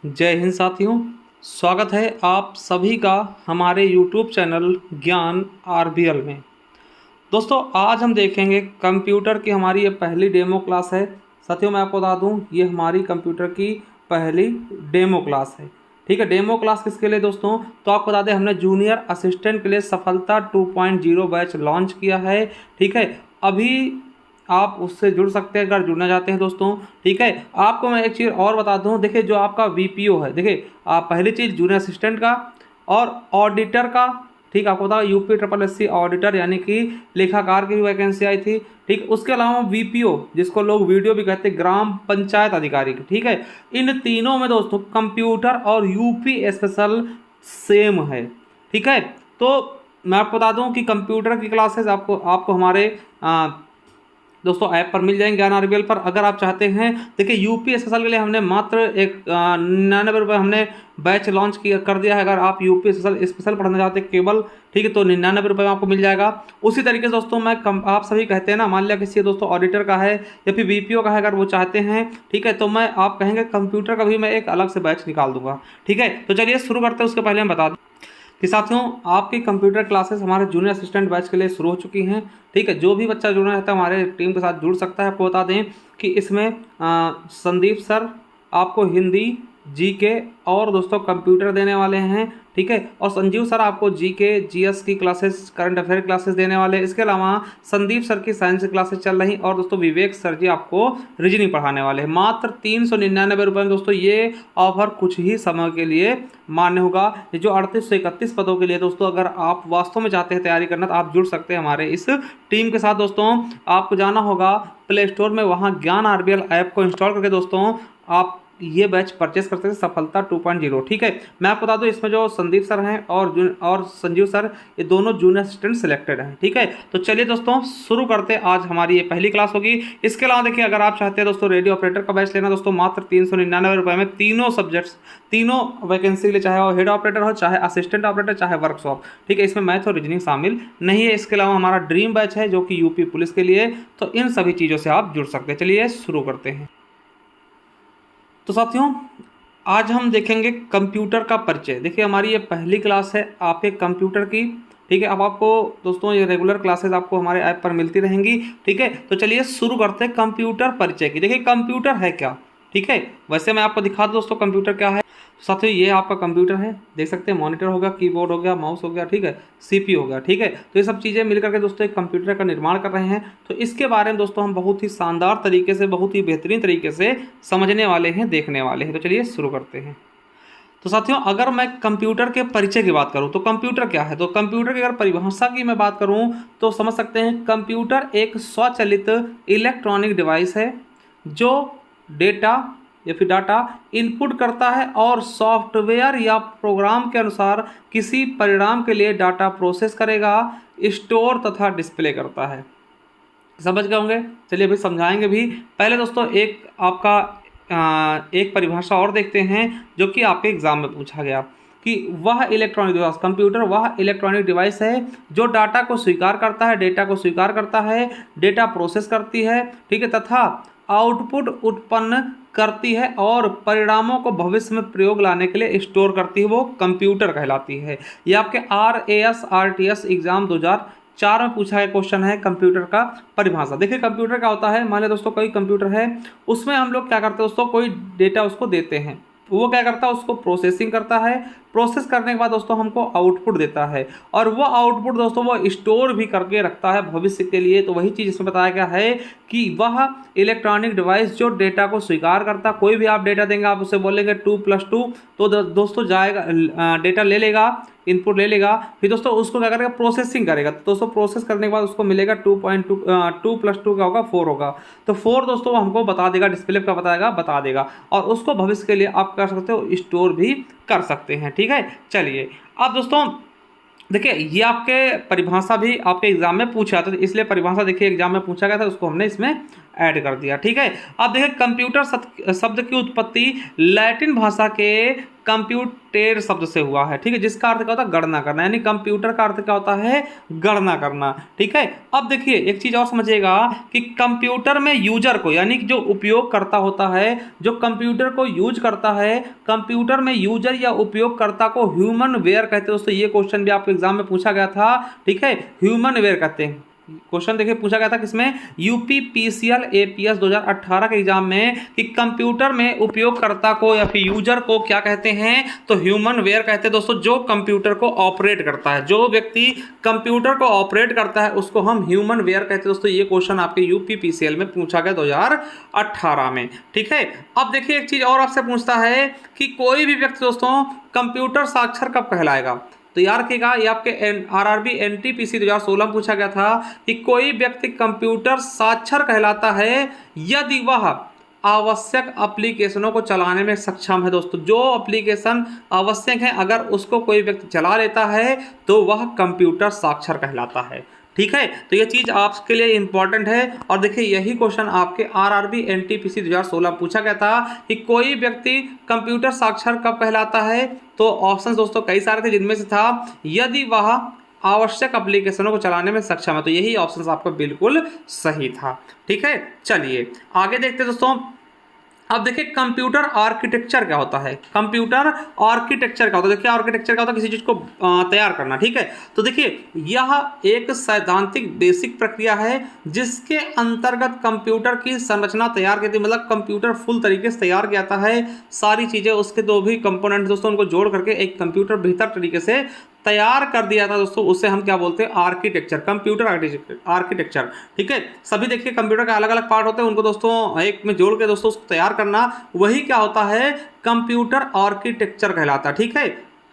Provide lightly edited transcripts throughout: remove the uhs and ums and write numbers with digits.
जय हिंद साथियों। स्वागत है आप सभी का हमारे YouTube चैनल ज्ञान आरबीएल में। दोस्तों आज हम देखेंगे कंप्यूटर की हमारी ये पहली डेमो क्लास है। साथियों मैं आपको बता दूं ये हमारी कंप्यूटर की पहली डेमो क्लास है। ठीक है, डेमो क्लास किसके लिए दोस्तों? तो आपको बता दें हमने जूनियर असिस्टेंट के लिए सफलता 2.0 बैच लॉन्च किया है। ठीक है, अभी आप उससे जुड़ सकते हैं अगर जुड़ना चाहते हैं दोस्तों। ठीक है, आपको मैं एक चीज़ और बता दूं, देखिए जो आपका वीपीओ है, देखिए आप पहली चीज़ जूनियर असिस्टेंट का और ऑडिटर का। ठीक, आपको बता UP triple S C auditor यानी कि लेखाकार की भी वैकेंसी आई थी। ठीक, उसके अलावा वीपीओ जिसको लोग वीडियो भी कहते हैं, ग्राम पंचायत अधिकारी की। ठीक है, इन तीनों में दोस्तों कंप्यूटर और यूपी स्पेशल सेम है। ठीक है, तो मैं आपको बता दूं कि कंप्यूटर की क्लासेस आपको आपको हमारे दोस्तों ऐप पर मिल जाएंगे ज्ञान आरबीएल पर। अगर आप चाहते हैं, देखिए यूपी एसएसएल के लिए हमने मात्र एक 99 रुपये हमने बैच लॉन्च किया कर दिया है। अगर आप यूपी एसएसएल स्पेशल पढ़ना चाहते हैं केवल, ठीक है, तो 99 रुपये में आपको मिल जाएगा। उसी तरीके से दोस्तों आप सभी कहते हैं ना, मान लिया किसी दोस्तों ऑडिटर का है या फिर बीपीओ का है, अगर वो चाहते हैं, ठीक है, तो मैं आप कहेंगे कंप्यूटर का भी मैं एक अलग से बैच निकाल दूंगा। ठीक है, तो चलिए शुरू करते हैं। उसके पहले हम बता दें कि साथियों आपकी कंप्यूटर क्लासेस हमारे जूनियर असिस्टेंट बैच के लिए शुरू हो चुकी हैं। ठीक है, जो भी बच्चा जुड़ना चाहता है हमारे टीम के साथ जुड़ सकता है। आपको बता दें कि इसमें संदीप सर आपको हिंदी, जीके और दोस्तों कंप्यूटर देने वाले हैं। ठीक है, और संजीव सर आपको जीके जीएस की क्लासेस, करंट अफेयर क्लासेस देने वाले हैं। इसके अलावा संदीप सर की साइंस की क्लासेस चल रही और दोस्तों विवेक सर जी आपको रीजनिंग पढ़ाने वाले हैं। मात्र 399 रुपये में दोस्तों ये ऑफर कुछ ही समय के लिए मान्य होगा। ये जो 38 से 31 पदों के लिए दोस्तों, अगर आप वास्तव में चाहते हैं तैयारी करना तो आप जुड़ सकते हैं हमारे इस टीम के साथ। दोस्तों आपको जाना होगा प्ले स्टोर में, वहाँ ज्ञान आरबीएल ऐप को इंस्टॉल करके दोस्तों आप ये बैच परचेस करते हैं सफलता 2.0। ठीक है, मैं आपको बता दूं इसमें जो संदीप सर हैं और संजीव सर, ये दोनों जूनियर असिस्टेंट सिलेक्टेड हैं। ठीक है, तो चलिए दोस्तों शुरू करते हैं। आज हमारी ये पहली क्लास होगी। इसके अलावा देखिए अगर आप चाहते हैं दोस्तों रेडियो ऑपरेटर का बैच लेना दोस्तों, मात्र 399 रुपये में तीनों सब्जेक्ट्स, तीनों वैकेंसी के लिए, चाहे वो हेड ऑपरेटर हो, चाहे असिस्टेंट ऑपरेटर, चाहे वर्कशॉप। ठीक है, इसमें मैथ और रीजनिंग शामिल नहीं है। इसके अलावा हमारा ड्रीम बैच है जो कि यूपी पुलिस के लिए। तो इन सभी चीज़ों से आप जुड़ सकते हैं। चलिए शुरू करते हैं। तो साथियों आज हम देखेंगे कंप्यूटर का परिचय। देखिए हमारी ये पहली क्लास है आपके कंप्यूटर की। ठीक है, अब आपको दोस्तों ये रेगुलर क्लासेस आपको हमारे ऐप पर मिलती रहेंगी। ठीक है, तो चलिए शुरू करते हैं कंप्यूटर परिचय की। देखिए कंप्यूटर है क्या? ठीक है, वैसे मैं आपको दिखा दूं दोस्तों कंप्यूटर क्या है। साथियों ये आपका कंप्यूटर है, देख सकते हैं, मॉनिटर हो गया, कीबोर्ड हो गया, माउस हो गया, ठीक है, सीपीयू हो गया। ठीक है, तो ये सब चीज़ें मिलकर के दोस्तों एक कंप्यूटर का निर्माण कर रहे हैं। तो इसके बारे में दोस्तों हम बहुत ही शानदार तरीके से, बहुत ही बेहतरीन तरीके से समझने वाले हैं, देखने वाले हैं। तो चलिए शुरू करते हैं। तो साथियों अगर मैं कंप्यूटर के परिचय की बात करूं तो कंप्यूटर क्या है, तो कंप्यूटर की अगर परिभाषा की मैं बात करूं तो समझ सकते हैं कंप्यूटर एक स्वचालित इलेक्ट्रॉनिक डिवाइस है जो डेटा या फिर डाटा इनपुट करता है और सॉफ्टवेयर या प्रोग्राम के अनुसार किसी परिणाम के लिए डाटा प्रोसेस करेगा, स्टोर तथा डिस्प्ले करता है। समझ गए होंगे? चलिए अभी समझाएंगे भी। पहले दोस्तों एक आपका एक परिभाषा और देखते हैं जो कि आपके एग्जाम में पूछा गया कि वह इलेक्ट्रॉनिक डिवाइस, कंप्यूटर वह इलेक्ट्रॉनिक डिवाइस है जो डाटा को स्वीकार करता है, डेटा को स्वीकार करता है, डेटा प्रोसेस करती है, ठीक है, तथा आउटपुट उत्पन्न करती है और परिणामों को भविष्य में प्रयोग लाने के लिए स्टोर करती है, वो कंप्यूटर कहलाती है। ये आपके RAS RTS एग्जाम 2004 में पूछा गया क्वेश्चन है कंप्यूटर का परिभाषा। देखिए कंप्यूटर क्या होता है, मान लिया दोस्तों कोई कंप्यूटर है, उसमें हम लोग क्या करते हैं दोस्तों, कोई डेटा उसको देते हैं, वो क्या करता है उसको प्रोसेसिंग करता है, प्रोसेस करने के बाद दोस्तों हमको आउटपुट देता है और वो आउटपुट दोस्तों वो स्टोर भी करके रखता है भविष्य के लिए। तो वही चीज़ इसमें बताया गया है कि वह इलेक्ट्रॉनिक डिवाइस जो डेटा को स्वीकार करता, कोई भी आप डेटा देंगे, आप उसे बोलेंगे 2+2 तो दोस्तों जाएगा, डेटा ले लेगा, इनपुट ले लेगा, फिर दोस्तों उसको क्या करेगा, प्रोसेसिंग करेगा। तो दोस्तों प्रोसेस करने के बाद उसको मिलेगा 2+2 क्या होगा, 4 होगा। तो 4 दोस्तों हमको बता देगा, डिस्प्ले का बता देगा और उसको भविष्य के लिए आप कर सकते हो स्टोर भी कर सकते हैं। ठीक है, चलिए अब दोस्तों देखिए ये आपके परिभाषा भी आपके एग्जाम में पूछा था, तो इसलिए परिभाषा देखिए एग्जाम में पूछा गया था, उसको हमने इसमें ऐड कर दिया। ठीक है, अब देखिए कंप्यूटर शब्द की उत्पत्ति लैटिन भाषा के कंप्यूटेर शब्द से हुआ है। ठीक है, जिसका अर्थ क्या होता है, गणना करना, यानी कंप्यूटर का अर्थ क्या होता है, गणना करना। ठीक है, अब देखिए एक चीज और समझिएगा कि कंप्यूटर में यूजर को, यानी कि जो उपयोगकर्ता होता है, जो कंप्यूटर को यूज करता है, कंप्यूटर में यूजर या उपयोगकर्ता को ह्यूमन वेयर कहते हैं। दोस्तों ये क्वेश्चन भी आपके एग्जाम में पूछा गया था। ठीक है, ह्यूमन वेयर कहते हैं। क्वेश्चन देखिए पूछा गया था किसमें, यूपीपीसीएल एपीएस 2018 के एग्जाम में, कि कंप्यूटर में उपयोगकर्ता को या फिर यूजर को क्या कहते हैं, तो ह्यूमन वेयर कहते हैं। दोस्तों जो कंप्यूटर को ऑपरेट करता है, जो व्यक्ति कंप्यूटर को ऑपरेट करता है, उसको हम ह्यूमन वेयर कहते हैं। दोस्तों ये क्वेश्चन आपके यूपीपीसीएल में पूछा गया 2018 में। ठीक है, अब देखिए एक चीज और आपसे पूछता है कि कोई भी व्यक्ति दोस्तों कंप्यूटर साक्षर कब कहलाएगा। तो याद रखिएगा, ये आपके आरआरबी एनटीपीसी 2016 में पूछा गया था कि कोई व्यक्ति कंप्यूटर साक्षर कहलाता है यदि वह आवश्यक एप्लीकेशनों को चलाने में सक्षम है। दोस्तों जो एप्लीकेशन आवश्यक है, अगर उसको कोई व्यक्ति चला लेता है तो वह कंप्यूटर साक्षर कहलाता है। ठीक है, तो ये चीज आपके लिए इंपॉर्टेंट है। और देखिए यही क्वेश्चन आपके आरआरबी एनटीपीसी 2016 पूछा गया था कि कोई व्यक्ति कंप्यूटर साक्षर कब कहलाता है। तो ऑप्शंस दोस्तों कई सारे थे, जिनमें से था यदि वह आवश्यक एप्लीकेशनों को चलाने में सक्षम है। तो यही ऑप्शंस आपका बिल्कुल सही था। ठीक है, चलिए आगे देखते हैं दोस्तों। अब देखिए कंप्यूटर आर्किटेक्चर क्या होता है, कंप्यूटर आर्किटेक्चर क्या होता है। देखिए आर्किटेक्चर क्या होता है, किसी चीज को तैयार करना। ठीक है, तो देखिए यह एक सैद्धांतिक बेसिक प्रक्रिया है जिसके अंतर्गत कंप्यूटर की संरचना तैयार की थी, मतलब कंप्यूटर फुल तरीके से तैयार किया जाता है। सारी चीजें उसके जो भी कंपोनेंट दोस्तों उनको जोड़ करके एक कंप्यूटर बेहतर तरीके से तैयार कर दिया था दोस्तों, उसे हम क्या बोलते हैं, आर्किटेक्चर, कंप्यूटर आर्किटेक्चर। ठीक है, सभी देखिए कंप्यूटर के अलग अलग पार्ट होते हैं, उनको दोस्तों एक में जोड़ के दोस्तों उसको तैयार करना, वही क्या होता है, कंप्यूटर आर्किटेक्चर कहलाता है। ठीक है,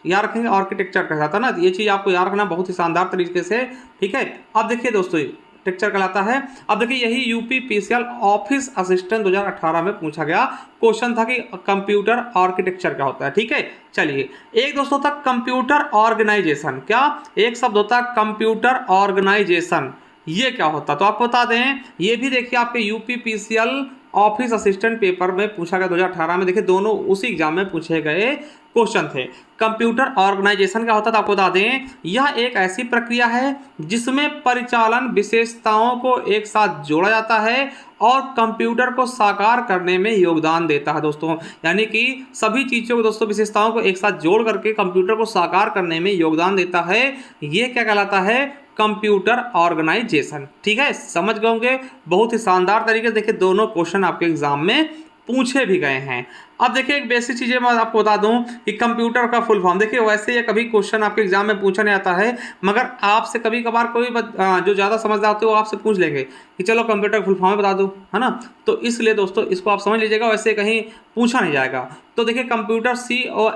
याद रखेंगे आर्किटेक्चर कहलाता है ना, ये चीज आपको याद रखना बहुत ही शानदार तरीके से। ठीक है, अब देखिए दोस्तों टेक्चर कहलाता है। अब देखिए यही यूपीपीसीएल ऑफिस असिस्टेंट 2018 में पूछा गया क्वेश्चन था कि कंप्यूटर आर्किटेक्चर क्या होता है। ठीक है, चलिए एक दोस्तों था कंप्यूटर ऑर्गेनाइजेशन। क्या एक शब्द होता है कंप्यूटर ऑर्गेनाइजेशन, ये क्या होता है तो आपको बता दें, ये भी देखिए आपके यूपीपीसीएल ऑफिस असिस्टेंट पेपर में पूछा गया 2018 में। देखिए दोनों उसी एग्जाम में पूछे गए क्वेश्चन थे। कंप्यूटर ऑर्गेनाइजेशन क्या होता था आपको बता दें, यह एक ऐसी प्रक्रिया है जिसमें परिचालन विशेषताओं को एक साथ जोड़ा जाता है और कंप्यूटर को साकार करने में योगदान देता है। दोस्तों यानी कि सभी चीज़ों को दोस्तों विशेषताओं को एक साथ जोड़ करके कंप्यूटर को साकार करने में योगदान देता है, ये क्या कहलाता है, कंप्यूटर ऑर्गेनाइजेशन। ठीक है, समझ गए होंगे, बहुत ही शानदार तरीके से देखिए दोनों क्वेश्चन आपके एग्जाम में पूछे भी गए हैं। अब देखिए एक बेसिक चीज़ें मैं आपको बता दूं कि कंप्यूटर का फुल फॉर्म, देखिए वैसे ये कभी क्वेश्चन आपके एग्जाम में पूछा नहीं आता है, मगर आपसे कभी कभार कोई जो ज़्यादा समझदार होते हैं वो आपसे पूछ लेंगे कि चलो कंप्यूटर का फुल फॉर्म बता दो, है ना। तो इसलिए दोस्तों इसको आप समझ लीजिएगा, वैसे कहीं पूछा नहीं जाएगा। तो देखिए कंप्यूटर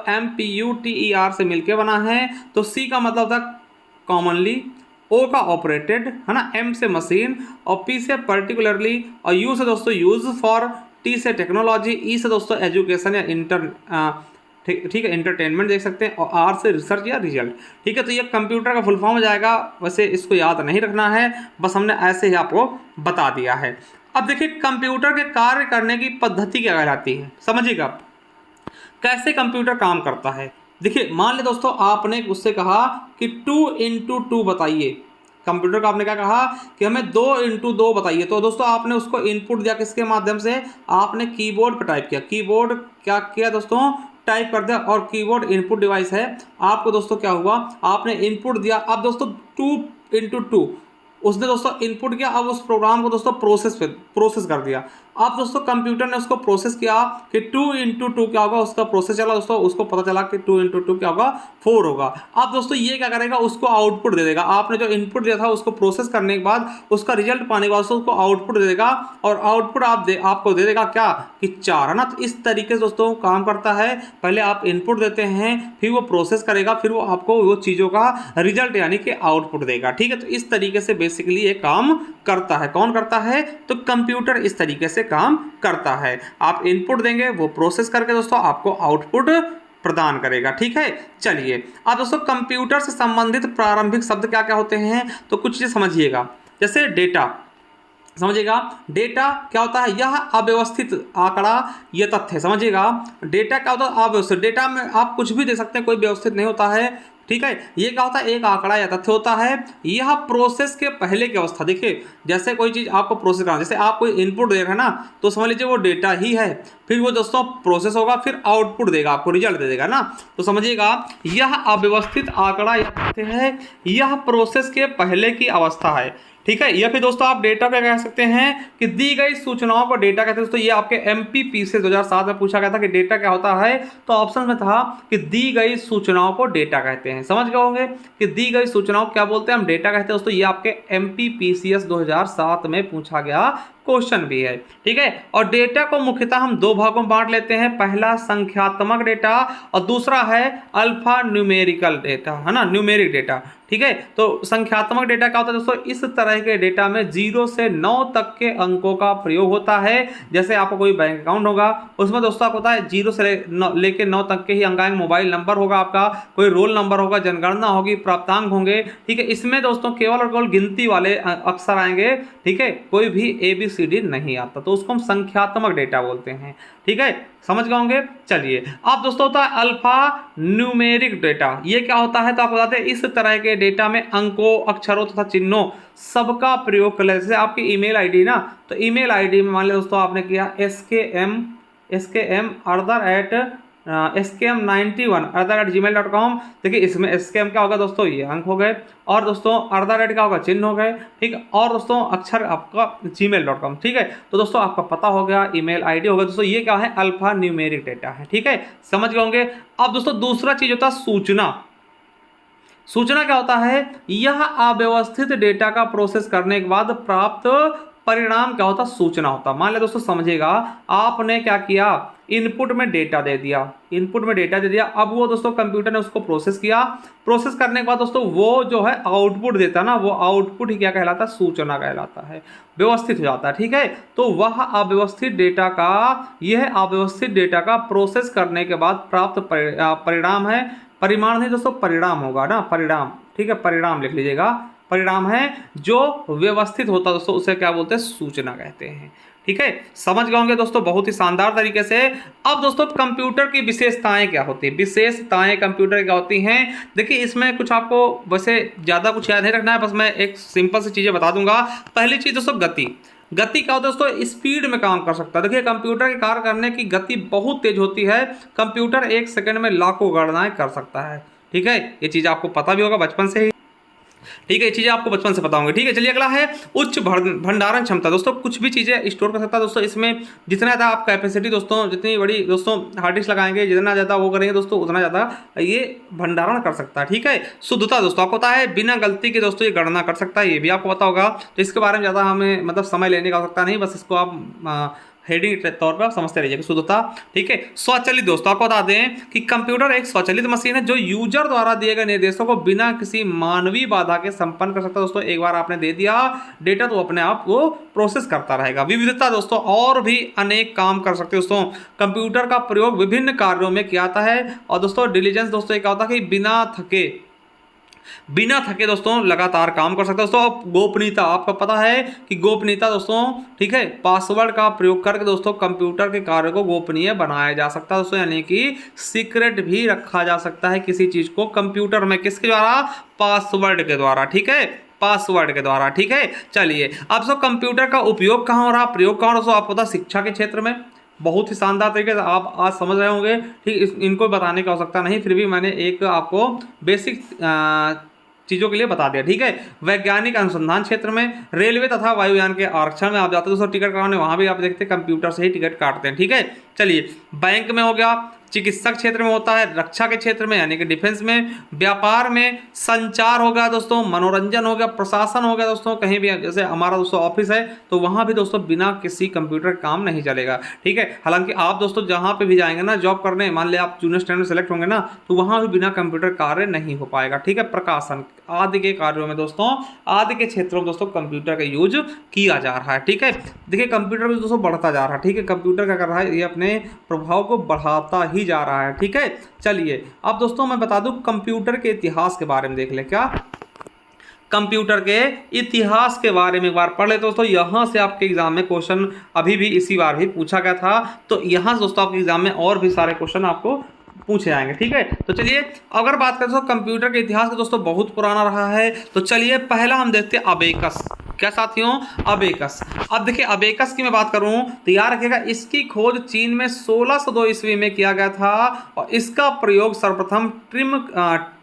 COMPUTER से मिलकर बना है। तो C का मतलब था कॉमनली, O का ऑपरेटेड, है ना, M से मशीन और P से पर्टिकुलरली और U से दोस्तों यूज फॉर, T से टेक्नोलॉजी, E से दोस्तों एजुकेशन या ठीक है इंटरटेनमेंट देख सकते हैं, और R से रिसर्च या रिजल्ट। ठीक है, तो ये कंप्यूटर का फुल फॉर्म हो जाएगा। वैसे इसको याद नहीं रखना है, बस हमने ऐसे ही आपको बता दिया है। अब देखिए कंप्यूटर के कार्य करने की पद्धति क्या कहलाती है, समझिएगा कैसे कंप्यूटर काम करता है। देखिए मान ले दोस्तों आपने उससे कहा कि 2x2 बताइए, कंप्यूटर का आपने क्या कहा कि हमें 2x2 बताइए। तो दोस्तों आपने उसको इनपुट दिया किसके माध्यम से, आपने कीबोर्ड पर टाइप किया, कीबोर्ड क्या किया दोस्तों, टाइप कर दिया, और कीबोर्ड इनपुट डिवाइस है। आपको दोस्तों क्या हुआ, आपने इनपुट दिया, अब दोस्तों 2x2 उसने दोस्तों इनपुट किया, अब उस प्रोग्राम को दोस्तों प्रोसेस कर दिया। अब दोस्तों कंप्यूटर ने उसको प्रोसेस किया कि 2x2 क्या होगा, उसका प्रोसेस चला दोस्तों, उसको पता चला कि 2x2 क्या होगा, 4 होगा। अब दोस्तों ये क्या करेगा, उसको आउटपुट दे देगा। आपने जो इनपुट दिया था उसको प्रोसेस करने के बाद उसका रिजल्ट पाने के बाद उसको आउटपुट दे देगा, और आउटपुट आपको दे देगा क्या कि 4, है ना। तो इस तरीके से दोस्तों काम करता है, पहले आप इनपुट देते हैं, फिर वो प्रोसेस करेगा, फिर वो आपको वो चीज़ों का रिजल्ट यानी कि आउटपुट देगा। ठीक है, तो इस तरीके से बेसिकली ये काम करता है। कौन करता है, तो कंप्यूटर इस तरीके से काम करता है। आप इनपुट देंगे, वो प्रोसेस करके दोस्तों आपको आउटपुट प्रदान करेगा। ठीक है, चलिए अब दोस्तों कंप्यूटर से संबंधित प्रारंभिक शब्द क्या क्या होते हैं, तो कुछ चीज़ समझिएगा। जैसे डेटा, समझिएगा। डेटा क्या होता है, यह अव्यवस्थित आंकड़ा, यह तथ्य। समझिएगा, डेटा क्या होता है, अव्यवस्थित। डेटा में आप कुछ भी दे सकते हैं, कोई व्यवस्थित नहीं होता है, ठीक है। ये क्या होता है, एक आंकड़ा या तथ्य होता है। यह प्रोसेस के पहले की अवस्था। देखिए, जैसे कोई चीज आपको प्रोसेस करना, जैसे आप कोई इनपुट दे रहे हैं ना, तो समझ लीजिए वो डेटा ही है, फिर वो दोस्तों प्रोसेस होगा, फिर आउटपुट देगा, आपको रिजल्ट दे देगा ना। तो समझिएगा, यह अव्यवस्थित आंकड़ा या तथ्य है, यह प्रोसेस के पहले की अवस्था है, ठीक है। या फिर दोस्तों आप डेटा क्या कह सकते हैं कि दी गई सूचनाओं को डेटा कहते हैं। दोस्तों ये आपके एमपीपी से 2007 में पूछा गया था कि डेटा क्या होता है, तो ऑप्शन में था कि दी गई सूचनाओं को डेटा कहते हैं। समझ गए होंगे कि दी गई सूचनाओं को क्या बोलते हैं, हम डेटा कहते हैं। दोस्तों ये आपके एमपीपीसीएस 2007 में पूछा गया क्वेश्चन भी है, ठीक है। और डेटा को मुख्यतः हम दो भागों में बांट लेते हैं, पहला संख्यात्मक डेटा और दूसरा है अल्फा न्यूमेरिकल डेटा, है ना, न्यूमेरिक डेटा, ठीक है। तो संख्यात्मक डेटा क्या होता है दोस्तों, इस तरह के डेटा में 0 से 9 तक के अंकों का प्रयोग होता है। जैसे आपको कोई बैंक अकाउंट होगा, उसमें दोस्तों आपको होता है 0 से लेके 9 तक के ही अंक आएंगे। मोबाइल नंबर होगा आपका, कोई रोल नंबर होगा, जनगणना होगी, प्राप्तांक होंगे, ठीक है। इसमें दोस्तों केवल और केवल गिनती वाले अक्षर आएंगे, ठीक है, कोई भी ABCD नहीं आता, तो उसको हम संख्यात्मक डेटा बोलते हैं, ठीक है। समझ गए होंगे। चलिए, अब दोस्तों होता है अल्फा न्यूमेरिक डेटा। ये क्या होता है, तो आपको बताते हैं, इस तरह के डेटा में अंकों, अक्षरों तथा चिन्हों सबका प्रयोग कर ले। जैसे आपकी ईमेल आईडी ना, तो ईमेल आईडी में मान लिया दोस्तों आपने किया skm91@gmail.com। देखिए इसमें skm क्या होगा दोस्तों, ये अंक हो गए, और दोस्तों @ क्या होगा, चिन्ह हो गए, ठीक है, और दोस्तों अक्षर आपका gmail.com, ठीक है। तो दोस्तों आपका पता हो गया, ईमेल आईडी हो गया। दोस्तों ये क्या है, अल्फा न्यूमेरिक डेटा है, ठीक है। समझ गए होंगे। अब दोस्तों दूसरा चीज होता है सूचना। सूचना क्या होता है, यह अव्यवस्थित डेटा का प्रोसेस करने के बाद प्राप्त परिणाम क्या होता, सूचना होता। मान लिया दोस्तों, समझिएगा, आपने क्या किया, इनपुट में डेटा दे दिया, इनपुट में डेटा दे दिया। अब वो दोस्तों कंप्यूटर ने उसको प्रोसेस किया, प्रोसेस करने के बाद दोस्तों वो जो है आउटपुट देता ना, वो आउटपुट ही क्या कहलाता है, सूचना कहलाता है, व्यवस्थित हो जाता है, ठीक है। तो वह अव्यवस्थित डेटा का, यह अव्यवस्थित डेटा का प्रोसेस करने के बाद प्राप्त परिणाम है, परिमाण नहीं दोस्तों, परिणाम होगा ना, परिणाम, ठीक है, परिणाम लिख लीजिएगा। परिणाम है जो व्यवस्थित होता है दोस्तों, उसे क्या बोलते हैं, सूचना कहते हैं, ठीक है। समझ गए होंगे दोस्तों बहुत ही शानदार तरीके से। अब दोस्तों कंप्यूटर की विशेषताएं क्या होती है, विशेषताएं कंप्यूटर क्या होती हैं। देखिए इसमें कुछ आपको वैसे ज़्यादा कुछ याद नहीं रखना है, बस मैं एक सिंपल सी चीज़ें बता दूंगा। पहली चीज़ दोस्तों गति। गति क्या होता है दोस्तों, स्पीड में काम कर सकता है। देखिए कंप्यूटर के कार्य करने की गति बहुत तेज होती है, कंप्यूटर 1 सेकंड में लाखों गणनाएं कर सकता है, ठीक है। ये चीज़ आपको पता भी होगा बचपन से ही, ठीक है, ये चीजें आपको बचपन से पता होंगी, ठीक है। चलिए अगला है उच्च भंडारण क्षमता। दोस्तों कुछ भी चीजें स्टोर कर सकता है दोस्तों, इसमें जितना ज़्यादा आप कैपेसिटी दोस्तों, जितनी बड़ी दोस्तों हार्ड डिस्क लगाएंगे, जितना ज़्यादा वो करेंगे दोस्तों, उतना ज़्यादा ये भंडारण कर सकता है, ठीक है। शुद्धता दोस्तों आपको पता है, बिना गलती के दोस्तों ये गणना कर सकता है, ये भी आपको पता होगा। तो इसके बारे में ज़्यादा हमें मतलब समय लेने की आवश्यकता नहीं, बस इसको आप हेडिंग के तौर पर आप समझते रहिएगा, शुद्धता, ठीक है। स्वचालित दोस्तों आपको बता दें कि कंप्यूटर एक स्वचालित मशीन है जो यूजर द्वारा दिए गए निर्देशों को बिना किसी मानवीय बाधा के संपन्न कर सकता है। दोस्तों एक बार आपने दे दिया डेटा तो अपने आप वो प्रोसेस करता रहेगा। विविधता दोस्तों, और भी अनेक काम कर सकते हैं दोस्तों, कंप्यूटर का प्रयोग विभिन्न कार्यों में किया जाता है। और दोस्तों डिलीजेंस दोस्तों क्या होता है कि बिना थके दोस्तों लगातार काम कर सकते हैं दोस्तों। गोपनीयता आपको पता है कि गोपनीयता दोस्तों, ठीक है, पासवर्ड का प्रयोग करके दोस्तों कंप्यूटर के कार्य को गोपनीय बनाया जा सकता है दोस्तों, यानी कि सीक्रेट भी रखा जा सकता है किसी चीज को कंप्यूटर में, किसके द्वारा, पासवर्ड के द्वारा, ठीक है, पासवर्ड के द्वारा, ठीक है। चलिए अब दोस्तों कंप्यूटर का उपयोग कहाँ हो रहा, प्रयोग कहाँ हो रहा, आपको पता शिक्षा के क्षेत्र में बहुत ही शानदार तरीके से आप आज समझ रहे होंगे, ठीक। इनको बताने की आवश्यकता नहीं, फिर भी मैंने एक आपको बेसिक चीज़ों के लिए बता दिया, ठीक है। वैज्ञानिक अनुसंधान क्षेत्र में, रेलवे तथा वायुयान के आरक्षण में आप जाते हो दोस्तों टिकट कराने, वहाँ भी आप देखते हैं कंप्यूटर से ही टिकट काटते हैं, ठीक है। चलिए बैंक में हो गया, चिकित्सक क्षेत्र में होता है, रक्षा के क्षेत्र में यानी कि डिफेंस में, व्यापार में, संचार हो गया दोस्तों, मनोरंजन हो गया, प्रशासन हो गया दोस्तों, कहीं भी जैसे हमारा दोस्तों ऑफिस है तो वहाँ भी दोस्तों बिना किसी कंप्यूटर काम नहीं चलेगा, ठीक है। हालांकि आप दोस्तों जहाँ पे भी जाएंगे ना जॉब करने, मान लिया आप जूनियर स्टैंडर्ड सेलेक्ट होंगे ना, तो वहाँ भी बिना कंप्यूटर कार्य नहीं हो पाएगा, ठीक है। प्रकाशन आदि के कार्यों में दोस्तों, आदि के क्षेत्रों में दोस्तों कंप्यूटर का यूज किया जा रहा है, ठीक है। देखिए कंप्यूटर भी दोस्तों बढ़ता जा रहा है, ठीक है, कंप्यूटर क्या कर रहा है, ये अपने प्रभाव को बढ़ाता ही जा रहा है, ठीक है। चलिए अब दोस्तों मैं बता दूं कंप्यूटर के इतिहास के बारे में देख ले क्या। कंप्यूटर के इतिहास के बारे में एक बार पढ़ लेते दोस्तों। यहाँ से आपके एग्जाम में क्वेश्चन अभी भी इसी बार भी पूछा गया था, तो यहाँ से दोस्तों आपके एग्जाम में और भी सारे क्वेश्चन आपको पूछे जाएंगे। ठीक है, तो चलिए अगर बात करें तो कंप्यूटर के इतिहास का दोस्तों बहुत पुराना रहा है। तो चलिए पहला हम देखते हैं अबेकस। क्या साथियों? अबेकस। अब देखिए अबेकस की मैं बात करूं तो याद रखिएगा इसकी खोज चीन में 1602 ईस्वी में किया गया था और इसका प्रयोग सर्वप्रथम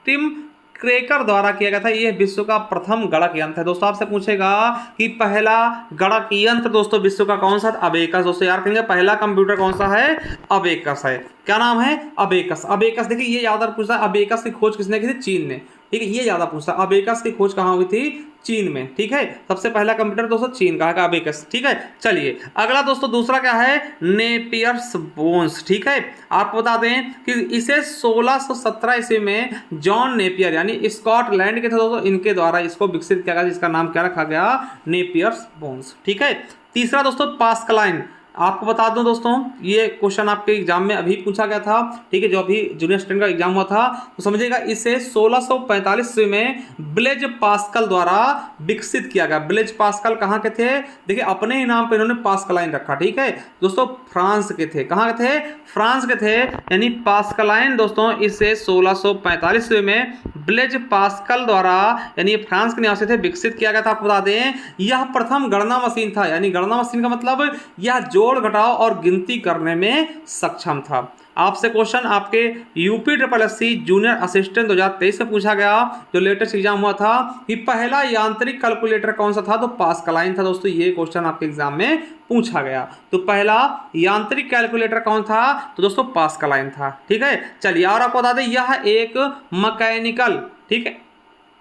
टिम क्रेकर द्वारा किया गया था। यह विश्व का प्रथम गणक यंत्र है। दोस्तों आपसे पूछेगा कि पहला गणक यंत्र दोस्तों विश्व का कौन सा? अबेकस। दोस्तों याद करेंगे पहला कंप्यूटर कौन सा है? अबेकस है। क्या नाम है? अबेकस। अबेकस देखिए ये ज्यादा पूछता है, अबेकस की खोज किसने की थी? चीन ने। ठीक है, ये ज्यादा पूछता है अबेकस की खोज कहाँ हुई थी? चीन में। ठीक है, सबसे पहला कंप्यूटर दोस्तों चीन का है अबेकस। ठीक है, चलिए अगला दोस्तों दूसरा क्या है? Napier's bones. ठीक है, आपको बता दें कि इसे 1617 ईस्वी में जॉन नेपियर यानी स्कॉटलैंड के थे दोस्तों, इनके द्वारा इसको विकसित किया गया, जिसका नाम क्या रखा गया? Napier's bones. ठीक है, तीसरा दोस्तों पास्कलाइन। आपको बता दूं दोस्तों ये क्वेश्चन आपके एग्जाम में अभी पूछा गया था। ठीक है, जो अभी जूनियर स्टूडेंट का एग्जाम हुआ था, तो समझिएगा इसे 1645 में ब्लेज पास्कल द्वारा विकसित किया गया। ब्लेज पास्कल कहाँ के थे? देखिए अपने ही नाम पे इन्होंने पास्कलाइन रखा। ठीक है दोस्तों, फ्रांस के थे। कहाँ के थे? फ्रांस के थे, यानी पास्कलाइन दोस्तों इसे 1645 में ब्लेज पास्कल द्वारा यानी फ्रांस के निवासी थे विकसित किया गया था। आपको बता दें यह प्रथम गणना मशीन था, यानी गणना मशीन का मतलब यह जोड़ घटाव और गिनती करने में सक्षम था। आपसे क्वेश्चन आपके UPSSC जूनियर असिस्टेंट 2023 में पूछा गया, जो लेटेस्ट एग्जाम हुआ था, कि पहला यांत्रिक कैलकुलेटर कौन सा था? तो पास्कलाइन था दोस्तों। ये क्वेश्चन आपके एग्जाम में पूछा गया, तो पहला यांत्रिक कैलकुलेटर कौन था? तो दोस्तों पास्कलाइन था। ठीक है, चलिए और आपको बता दें यह एक मैकेनिकल, ठीक है,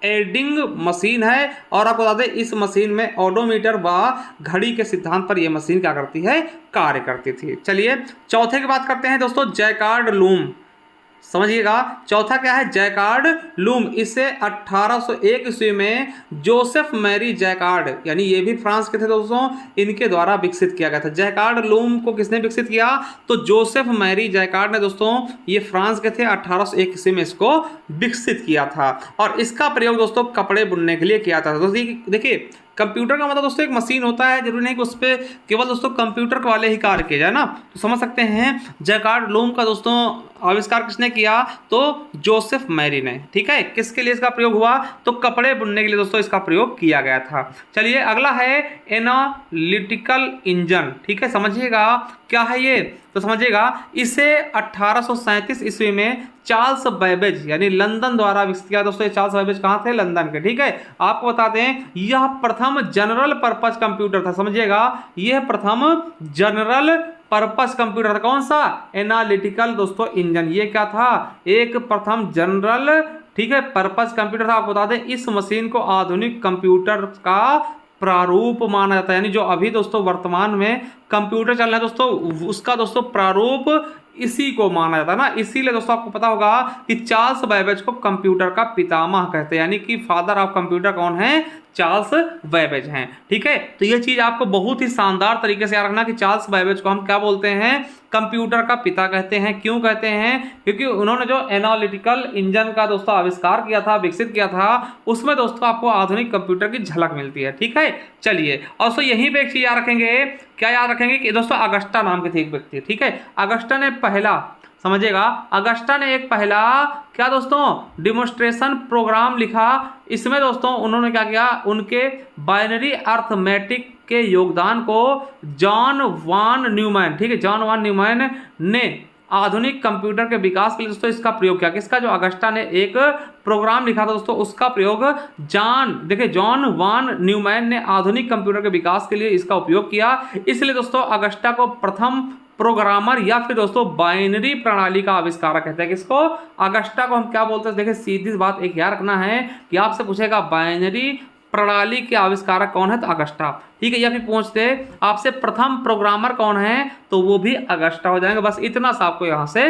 एडिंग मशीन है और आपको बता दें इस मशीन में ओडोमीटर व घड़ी के सिद्धांत पर यह मशीन क्या करती है? कार्य करती थी। चलिए चौथे की बात करते हैं दोस्तों, जैकार्ड लूम। समझिएगा चौथा क्या है? Jacquard loom. इसे 1801 ईस्वी में जोसेफ मैरी जैकार्ड, यानी ये भी फ्रांस के थे दोस्तों, इनके द्वारा विकसित किया गया था। जैकार्ड लूम को किसने विकसित किया? तो जोसेफ मैरी जैकार्ड ने दोस्तों, ये फ्रांस के थे, 1801 ईस्वी में इसको विकसित किया था और इसका प्रयोग दोस्तों कपड़े बुनने के लिए किया था। दोस्तों देखिए कंप्यूटर का मतलब दोस्तों एक मशीन होता है, जरूरी नहीं कि उस पर केवल दोस्तों कंप्यूटर वाले ही कार्य किया जाए ना, तो समझ सकते हैं जैकार्ड लूम का दोस्तों आविष्कार किसने किया? तो जोसेफ मैरी ने। ठीक है, किसके लिए इसका प्रयोग हुआ? तो कपड़े बुनने के लिए दोस्तों इसका प्रयोग किया गया था। चलिए अगला है एनालिटिकल इंजन। ठीक है, समझिएगा क्या है ये? तो समझिएगा इसे 1837 ईस्वी में चार्ल्स बैबेज यानी लंदन द्वारा विकसित किया। दोस्तों ये चार्ल्स बैबेज कहाँ थे? लंदन के। ठीक है, आपको बता दें यह प्रथम जनरल पर्पज कंप्यूटर था। समझिएगा यह प्रथम जनरल पर्पस कंप्यूटर था। कौन सा? एनालिटिकल दोस्तों इंजन। ये क्या था? एक प्रथम जनरल, ठीक है, पर्पस कंप्यूटर था। आपको बता दें इस मशीन को आधुनिक कंप्यूटर का प्रारूप माना जाता है, यानी जो अभी दोस्तों वर्तमान में कंप्यूटर चल रहा है दोस्तों, उसका दोस्तों प्रारूप इसी को माना जाता है ना। इसीलिए दोस्तों आपको पता होगा कि चार्ल्स बैबेज को कंप्यूटर का पितामह कहते हैं, यानी कि फादर ऑफ कंप्यूटर कौन है? चार्ल्स बैबेज हैं। ठीक है, तो ये चीज आपको बहुत ही शानदार तरीके से याद रखना कि चार्ल्स बैबेज को हम क्या बोलते हैं? कंप्यूटर का पिता कहते हैं। क्यों कहते हैं? क्योंकि उन्होंने जो एनालिटिकल इंजन का दोस्तों आविष्कार किया था, विकसित किया था, उसमें दोस्तों आपको आधुनिक कंप्यूटर की झलक मिलती है। ठीक है, चलिए और सो यहीं पे एक चीज याद रखेंगे। क्या याद रखेंगे? कि दोस्तों अगस्टा नाम के थे एक व्यक्ति। ठीक है, अगस्टा ने पहला, समझिएगा अगस्टा ने एक पहला क्या दोस्तों डिमोन्स्ट्रेशन प्रोग्राम लिखा। इसमें दोस्तों उन्होंने क्या किया? उनके बाइनरी अर्थमेटिक के योगदान को जॉन वान न्यूमैन, ठीक है, जॉन वान न्यूमैन ने आधुनिक कंप्यूटर के विकास के लिए दोस्तों इसका प्रयोग किया। किसका? जो अगस्टा ने एक प्रोग्राम लिखा था दोस्तों, उसका प्रयोग जॉन वान न्यूमैन ने आधुनिक कंप्यूटर के विकास के लिए इसका उपयोग किया। इसलिए दोस्तों अगस्टा को प्रथम प्रोग्रामर या फिर दोस्तों बाइनरी प्रणाली का आविष्कारक कहते हैं। किसको? अगस्टा को हम क्या बोलते हैं? देखिए सीधी बात एक याद रखना है कि आपसे पूछेगा बाइनरी प्रणाली के आविष्कारक कौन है? तो अगस्टा। ठीक है, या फिर पूछते आपसे प्रथम प्रोग्रामर कौन है? तो वो भी अगस्टा हो जाएंगे। बस इतना सा आपको यहां से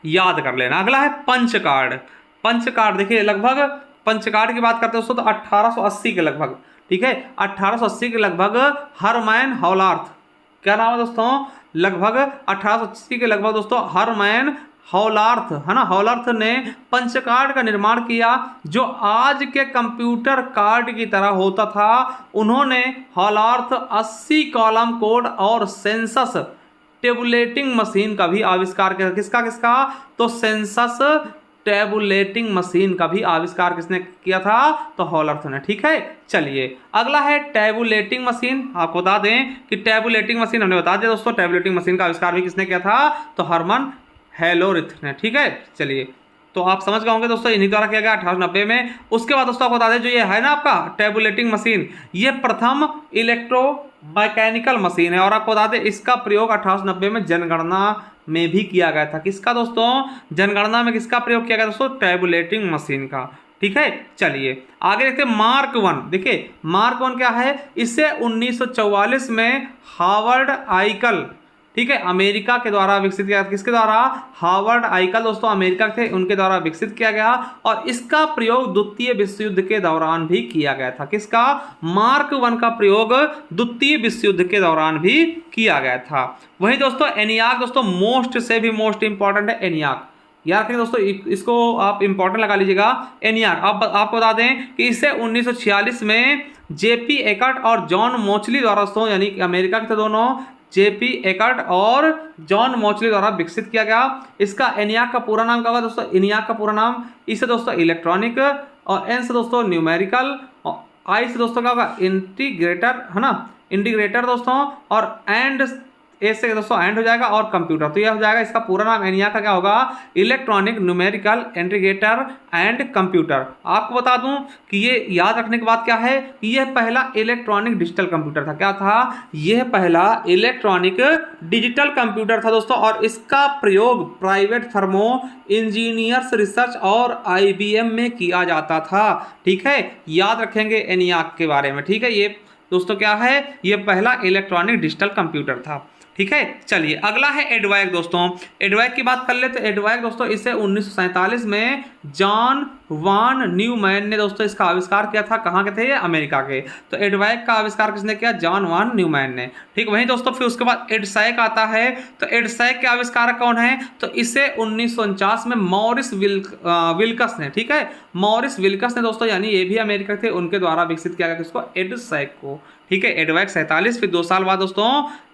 याद कर लेना। अगला है पंच कार्ड। पंच कार्ड देखिए लगभग पंच कार्ड की बात करते हैं दोस्तों तो 1880 के लगभग, ठीक है, 1880 के लगभग हरमैन हॉलार्थ, क्या नाम है दोस्तों? लगभग 1880 के लगभग दोस्तों हरमैन हॉलार्थ है ना, हॉलार्थ ने पंच कार्ड का निर्माण किया जो आज के कंप्यूटर कार्ड की तरह होता था। उन्होंने हॉलार्थ 80 कॉलम कोड और सेंसस टेबुलेटिंग मशीन का भी आविष्कार किया। किसका किसका? तो सेंसस टेबुलेटिंग मशीन का भी आविष्कार किसने किया था? तो हॉलार्थ ने। ठीक है, चलिए अगला है टेबुलेटिंग मशीन। आपको बता दें कि टेबुलेटिंग मशीन हमने बता दिया दोस्तों, टेबुलेटिंग मशीन का आविष्कार भी किसने किया था? तो हरमन हेलोरिथ ने। ठीक है, चलिए तो आप समझ गए होंगे दोस्तों, इन्हीं द्वारा किया गया 1890 में। उसके बाद दोस्तों आपको बता दें जो ये है ना आपका टेबुलेटिंग मशीन, ये प्रथम इलेक्ट्रो मैकेनिकल मशीन है और आपको बता दें इसका प्रयोग 1890 में जनगणना में भी किया गया था। किसका दोस्तों? जनगणना में किसका प्रयोग किया गया दोस्तों? टेबुलेटिंग मशीन का। ठीक है, चलिए आगे देखते हैं मार्क वन। देखिए मार्क वन क्या है? इसे 1944 में हार्वर्ड आइकल, ठीक है, अमेरिका के द्वारा विकसित किया। किसके द्वारा? हार्वर्ड आइकल दोस्तों अमेरिका थे, उनके द्वारा विकसित किया गया और इसका प्रयोग द्वितीय विश्व युद्ध के दौरान भी किया गया था। किसका? मार्क वन का प्रयोग द्वितीय विश्व युद्ध के दौरान भी किया गया था। वहीं दोस्तों एनियाक दोस्तों मोस्ट से भी मोस्ट इंपॉर्टेंट है एनियाक। याद रखें दोस्तों, इसको आप इंपॉर्टेंट लगा लीजिएगा। एनियाक आपको बता दें कि इसे 1946 में जेपी एकर्ट और जॉन मोचली द्वारा दोस्तों, यानी कि अमेरिका के थे दोनों, जेपी एकर्ट और जॉन मोचली द्वारा विकसित किया गया। इसका एनियाक का पूरा नाम क्या होगा दोस्तों? एनियाक का पूरा नाम, इसे दोस्तों इलेक्ट्रॉनिक, और एन से दोस्तों न्यूमेरिकल, और आई से दोस्तों क्या होगा? इंटीग्रेटर, है ना, इंटीग्रेटर दोस्तों, और एंड ए से दोस्तों एंड हो जाएगा और कंप्यूटर। तो यह हो जाएगा इसका पूरा नाम एनियाक का क्या होगा? Electronic, numerical, integrator and computer. आपको बता दूं कि ये याद रखने की बात क्या है कि यह पहला इलेक्ट्रॉनिक डिजिटल कंप्यूटर था। क्या था? यह पहला इलेक्ट्रॉनिक डिजिटल कंप्यूटर था दोस्तों और इसका प्रयोग प्राइवेट फर्मों, इंजीनियर्स रिसर्च और IBM में किया जाता था। ठीक है, याद रखेंगे एनियाक के बारे में। ठीक है, ये दोस्तों क्या है? ये पहला इलेक्ट्रॉनिक डिजिटल कंप्यूटर था। ठीक है, चलिए अगला है एडवाइक दोस्तों। एडवाइक की बात कर ले तो एडवाइक दोस्तों इसे 1947 में जॉन वान न्यूमैन ने दोस्तों इसका आविष्कार किया था। कहाँ के थे ये? अमेरिका के। तो एडवाइक का आविष्कार किसने किया? जॉन वान न्यूमैन ने। ठीक, वहीं दोस्तों फिर उसके बाद एडसैक आता है। तो एडसैक के आविष्कारक कौन है? तो इसे 1949 में मॉरिस विल्कस ने, ठीक है, मॉरिस विल्कस ने दोस्तों, यानी ये भी अमेरिका थे, उनके द्वारा विकसित किया गया किसको? एडसैक को। ठीक है, एडवाइक 47, फिर 2 साल बाद दोस्तों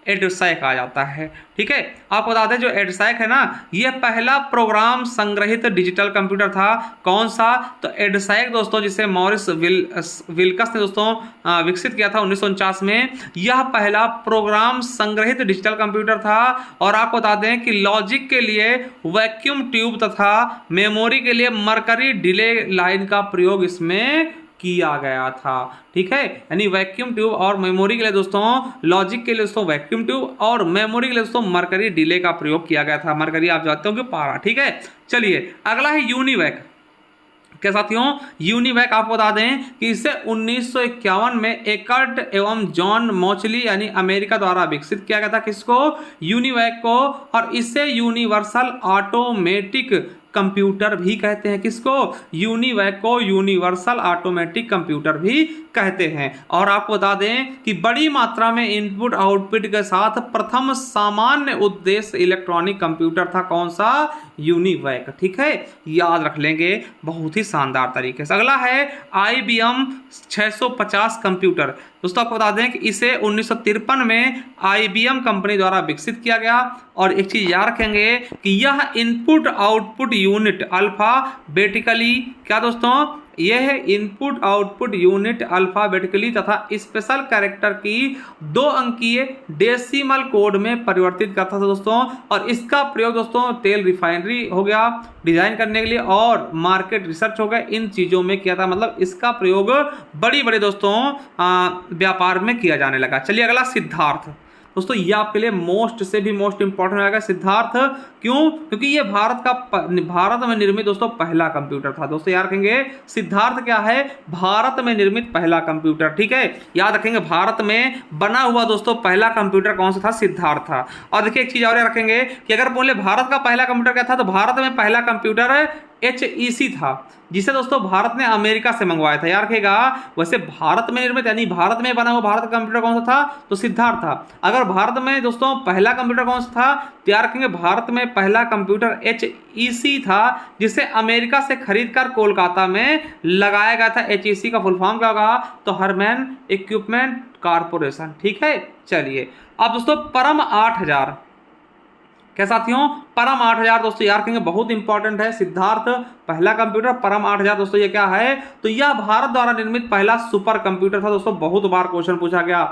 एडसैक आ जाता है। ठीक है, आपको बता दें जो एडसैक है ना, यह पहला प्रोग्राम संग्रहित डिजिटल कंप्यूटर था। कौन सा? तो एडसैक दोस्तों जिसे मॉरिस विल्कस ने दोस्तों विकसित किया था 1949 में, यह पहला प्रोग्राम संग्रहित डिजिटल कंप्यूटर था। और आपको बता दें कि लॉजिक के लिए वैक्यूम ट्यूब तथा मेमोरी के लिए मरकरी डिले लाइन का प्रयोग इसमें किया गया था। ठीक है, यानी वैक्यूम ट्यूब और मेमोरी के लिए दोस्तों, लॉजिक के लिए दोस्तों वैक्यूम ट्यूब और मेमोरी के लिए दोस्तों मरकरी डिले का प्रयोग किया गया था। मरकरी आप जानते हो कि पारा। ठीक है, चलिए अगला है यूनिवैक। क्या साथियों? यूनिवैक आपको बता दें कि इसे 1951 में एकर्ट एवं जॉन मोचली यानी अमेरिका द्वारा विकसित किया गया था। किसको? यूनिवैक को। और इसे यूनिवर्सल ऑटोमेटिक कंप्यूटर भी कहते हैं। किसको? यूनिवैक को यूनिवर्सल ऑटोमेटिक कंप्यूटर भी कहते हैं। और आपको बता दें कि बड़ी मात्रा में इनपुट आउटपुट के साथ प्रथम सामान्य उद्देश्य इलेक्ट्रॉनिक कंप्यूटर था। कौन सा? यूनिवैक। ठीक है, याद रख लेंगे बहुत ही शानदार तरीके से। अगला है IBM 650 कंप्यूटर। दोस्तों आपको बता दें कि इसे 1953 में IBM कंपनी द्वारा विकसित किया गया। और एक चीज याद रखेंगे कि यह इनपुट आउटपुट यूनिट अल्फाबेटिकली, क्या दोस्तों? यह इनपुट आउटपुट यूनिट अल्फाबेटिकली तथा स्पेशल कैरेक्टर की 2 अंकीय डेसिमल कोड में परिवर्तित करता था दोस्तों। और इसका प्रयोग दोस्तों तेल रिफाइनरी हो गया डिजाइन करने के लिए और मार्केट रिसर्च हो गया, इन चीजों में किया था। मतलब इसका प्रयोग बड़ी बड़े दोस्तों व्यापार में किया जाने लगा। चलिए अगला सिद्धार्थ। दोस्तों ये आपके लिए मोस्ट से भी मोस्ट इंपॉर्टेंट रहेगा सिद्धार्थ। क्यों? क्योंकि ये भारत में निर्मित दोस्तों पहला कंप्यूटर था। दोस्तों याद रखेंगे सिद्धार्थ क्या है? भारत में निर्मित पहला कंप्यूटर। ठीक है, याद रखेंगे भारत में बना हुआ दोस्तों पहला कंप्यूटर कौन सा था? सिद्धार्थ था। और देखिए एक चीज और रखेंगे कि अगर बोले भारत का पहला कंप्यूटर क्या था, तो भारत में पहला कंप्यूटर HEC था, जिसे दोस्तों भारत ने अमेरिका से मंगवाया था। याद रखिएगा, वैसे भारत में निर्मित यानी भारत में बना हुआ भारत का कंप्यूटर कौन सा था, तो सिद्धार्थ था। अगर भारत में दोस्तों पहला कंप्यूटर कौन सा था, तो याद रखेंगे भारत में पहला कंप्यूटर HEC था, जिसे अमेरिका से खरीदकर कोलकाता में लगाया गया था। HEC का फुल फॉर्म क्या होगा, तो हरमैन इक्विपमेंट कारपोरेशन। ठीक है, चलिए अब दोस्तों परम 8000 क्या साथियों, परम 8000 दोस्तों याद रखेंगे बहुत इंपॉर्टेंट है। सिद्धार्थ पहला कंप्यूटर, परम 8000 दोस्तों ये क्या है, तो यह भारत द्वारा निर्मित पहला सुपर कंप्यूटर था। दोस्तों बहुत बार क्वेश्चन पूछा गया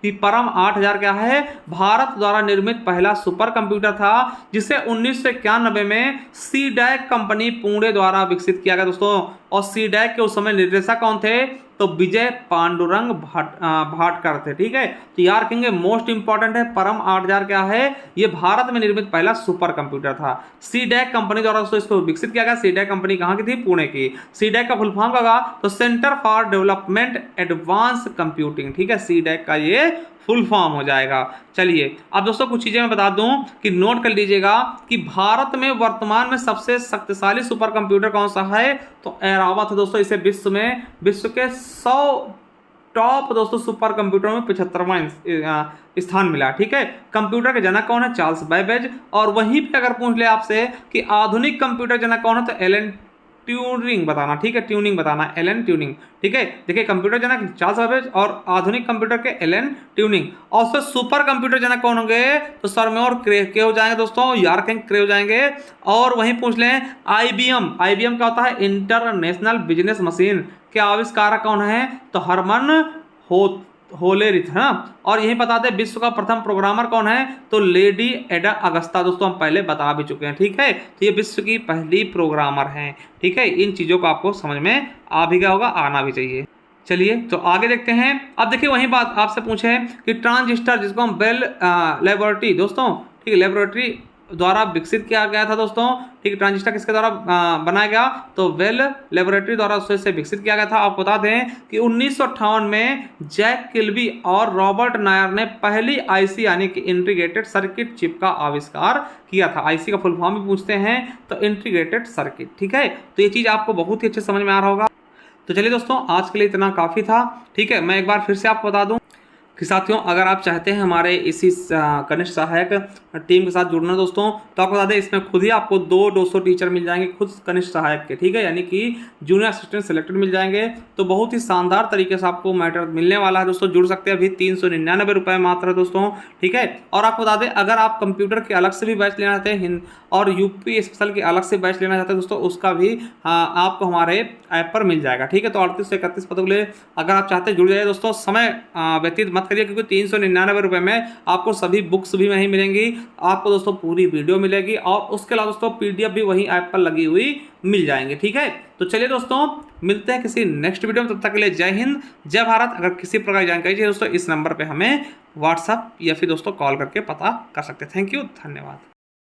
कि परम 8000 क्या है, भारत द्वारा निर्मित पहला सुपर कंप्यूटर था, जिसे 1991 में सीडैक कंपनी पुणे द्वारा विकसित किया गया दोस्तों। और सीडैक के उस समय निर्देशक कौन थे, तो विजय पांडुरंग भाटकर थे। ठीक है, तो याद रखेंगे मोस्ट इंपॉर्टेंट है, परम 8000 क्या है, ये भारत में निर्मित पहला सुपर कंप्यूटर था। सीडैक कंपनी द्वारा दोस्तों इसको विकसित किया गया। सीडैक कंपनी कहाँ की थी, पुणे की। सीडैक का फुल फॉर्म होगा तो centre for development advance computing. ठीक है, सीडैक का ये फुल फॉर्म हो जाएगा। चलिए अब दोस्तों कुछ चीजें मैं बता दूं कि नोट कर लीजिएगा कि भारत में वर्तमान में सबसे शक्तिशाली सुपर कंप्यूटर कौन सा है, तो एरावत है दोस्तों। इसे विश्व के 100 टॉप दोस्तों सुपर कंप्यूटर में 75वां स्थान मिला। ठीक है, कंप्यूटर के जनक कौन है, चार्ल्स बैबेज। और वहीं पे अगर पूछ ले आपसे कि आधुनिक कंप्यूटर जनक कौन है, तो एलन ट्यूरिंग बताना। ठीक है, ट्यूनिंग बताना, एलन ट्यूनिंग। ठीक है, देखिए कंप्यूटर जनक चार्ल्स बैबेज और आधुनिक कंप्यूटर के एलन ट्यूनिंग। और उससे सुपर कंप्यूटर जनक कौन होंगे, तो सरमोर क्रे हो जाएंगे दोस्तों, यारकिंग क्रे हो जाएंगे। और वहीं पूछ लें IBM क्या होता है, इंटरनेशनल बिजनेस मशीन के आविष्कारक कौन है, तो हरमन होलेरिथ है ना। और यही बता दें विश्व का प्रथम प्रोग्रामर कौन है, तो लेडी एडा अगस्ता। दोस्तों हम पहले बता भी चुके हैं। ठीक है, तो ये विश्व की पहली प्रोग्रामर हैं। ठीक है, इन चीज़ों को आपको समझ में आ भी गया होगा, आना भी चाहिए। चलिए तो आगे देखते हैं। अब देखिए वही बात आपसे पूछे कि ट्रांजिस्टर, जिसको हम बेल लेबोरेटरी दोस्तों, ठीक है, लेबोरेटरी द्वारा विकसित किया गया था दोस्तों। ठीक है, ट्रांजिस्टर किसके द्वारा बनाया गया, तो वेल लेबोरेटरी द्वारा उसे विकसित किया गया था। आपको बता दें कि 1958 में जैक किल्बी और रॉबर्ट नायर ने पहली IC यानी कि इंटीग्रेटेड सर्किट चिप का आविष्कार किया था। IC का फुल फॉर्म भी पूछते हैं, तो इंटीग्रेटेड सर्किट। ठीक है, तो ये चीज़ आपको बहुत ही अच्छे समझ में आ रहा होगा। तो चलिए दोस्तों आज के लिए इतना काफ़ी था। ठीक है, मैं एक बार फिर से आपको बता दूं कि साथियों अगर आप चाहते हैं हमारे इसी कनिष्ठ सहायक टीम के साथ जुड़ना दोस्तों, तो आपको बता दें इसमें खुद ही आपको 200 टीचर मिल जाएंगे खुद कनिष्ठ सहायक के। ठीक है, यानी कि जूनियर असिस्टेंट सिलेक्टेड मिल जाएंगे। तो बहुत ही शानदार तरीके से आपको मैटर मिलने वाला है दोस्तों। जुड़ सकते हैं, अभी 399 रुपये मात्र है दोस्तों। ठीक है, और आपको बता दें अगर आप कंप्यूटर के अलग से भी बैच लेना चाहते हैं और UP स्पेशल के अलग से बैच लेना चाहते हैं दोस्तों, उसका भी आपको हमारे ऐप पर मिल जाएगा। ठीक है, तो 38 से 31 पदों के लिए अगर आप चाहते हैं जुड़ जाइए दोस्तों। समय व्यतीत मत करिए, क्योंकि 399 रुपये में आपको सभी बुक्स भी नहीं मिलेंगी, आपको दोस्तों पूरी वीडियो मिलेगी और उसके अलावा दोस्तों PDF भी वही ऐप पर लगी हुई मिल जाएंगे। ठीक है, तो चलिए दोस्तों मिलते हैं किसी नेक्स्ट वीडियो में। तब तक के लिए जय हिंद, जय भारत। अगर किसी प्रकार की जानकारी चाहिए दोस्तों, इस नंबर पर हमें WhatsApp या फिर दोस्तों कॉल करके पता कर सकते हैं। थैंक यू, धन्यवाद।